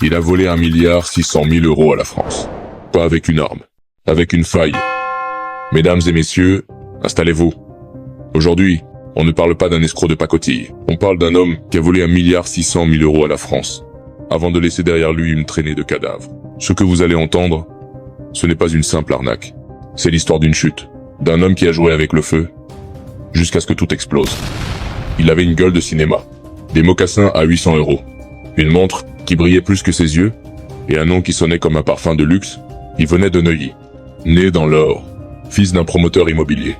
Il a volé 1,6 milliard € à la France. Pas avec une arme, avec une faille. Mesdames et messieurs, installez-vous. Aujourd'hui, on ne parle pas d'un escroc de pacotille. On parle d'un homme qui a volé 1,6 milliard € à la France, avant de laisser derrière lui une traînée de cadavres. Ce que vous allez entendre, ce n'est pas une simple arnaque. C'est l'histoire d'une chute, d'un homme qui a joué avec le feu, jusqu'à ce que tout explose. Il avait une gueule de cinéma, des mocassins à 800 €, une montre qui brillait plus que ses yeux, et un nom qui sonnait comme un parfum de luxe. Il venait de Neuilly, né dans l'or, fils d'un promoteur immobilier.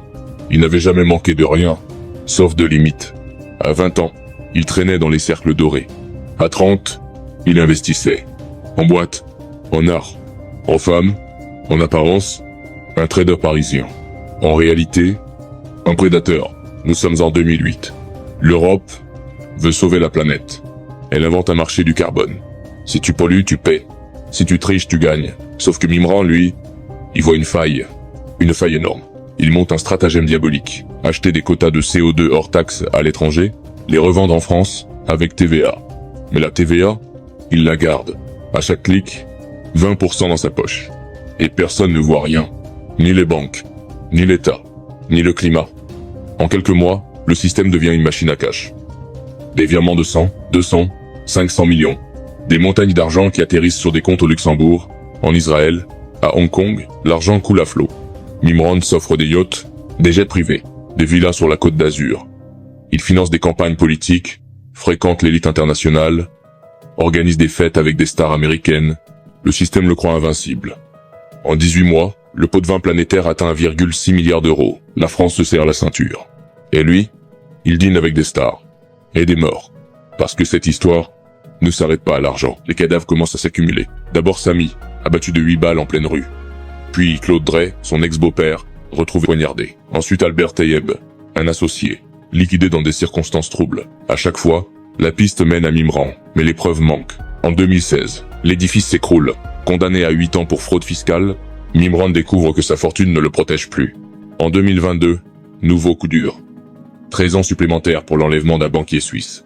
Il n'avait jamais manqué de rien, sauf de limites. À 20 ans, il traînait dans les cercles dorés. À 30, il investissait. En boîte, en art, en femmes, en apparence, un trader parisien. En réalité, un prédateur. Nous sommes en 2008. L'Europe veut sauver la planète. Elle invente un marché du carbone. Si tu pollues, tu paies. Si tu triches, tu gagnes. Sauf que Mimran, lui, il voit une faille énorme. Il monte un stratagème diabolique. Acheter des quotas de CO2 hors taxe à l'étranger, les revendre en France avec TVA. Mais la TVA, il la garde. À chaque clic, 20% dans sa poche. Et personne ne voit rien. Ni les banques, ni l'État, ni le climat. En quelques mois, le système devient une machine à cash. Des virements de 100, 200, 500 millions. Des montagnes d'argent qui atterrissent sur des comptes au Luxembourg, en Israël, à Hong Kong, l'argent coule à flot. Mimran s'offre des yachts, des jets privés, des villas sur la côte d'Azur. Il finance des campagnes politiques, fréquente l'élite internationale, organise des fêtes avec des stars américaines. Le système le croit invincible. En 18 mois, le pot de vin planétaire atteint 1,6 milliard d'euros. La France se serre la ceinture. Et lui, il dîne avec des stars. Et des morts. Parce que cette histoire ne s'arrête pas à l'argent. Les cadavres commencent à s'accumuler. D'abord Samy, abattu de 8 balles en pleine rue. Puis Claude Drey, son ex-beau-père, retrouvé poignardé. Ensuite Albert Tayeb, un associé, liquidé dans des circonstances troubles. À chaque fois, la piste mène à Mimran, mais les preuves manquent. En 2016, l'édifice s'écroule. Condamné à 8 ans pour fraude fiscale, Mimran découvre que sa fortune ne le protège plus. En 2022, nouveau coup dur. 13 ans supplémentaires pour l'enlèvement d'un banquier suisse.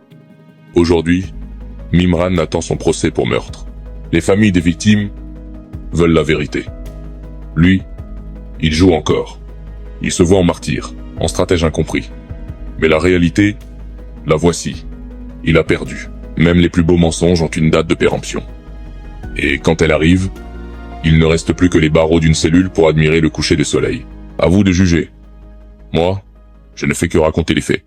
Aujourd'hui, Mimran attend son procès pour meurtre. Les familles des victimes veulent la vérité. Lui, il joue encore. Il se voit en martyr, en stratège incompris. Mais la réalité, la voici. Il a perdu. Même les plus beaux mensonges ont une date de péremption. Et quand elle arrive, il ne reste plus que les barreaux d'une cellule pour admirer le coucher du soleil. À vous de juger. Moi, je ne fais que raconter les faits.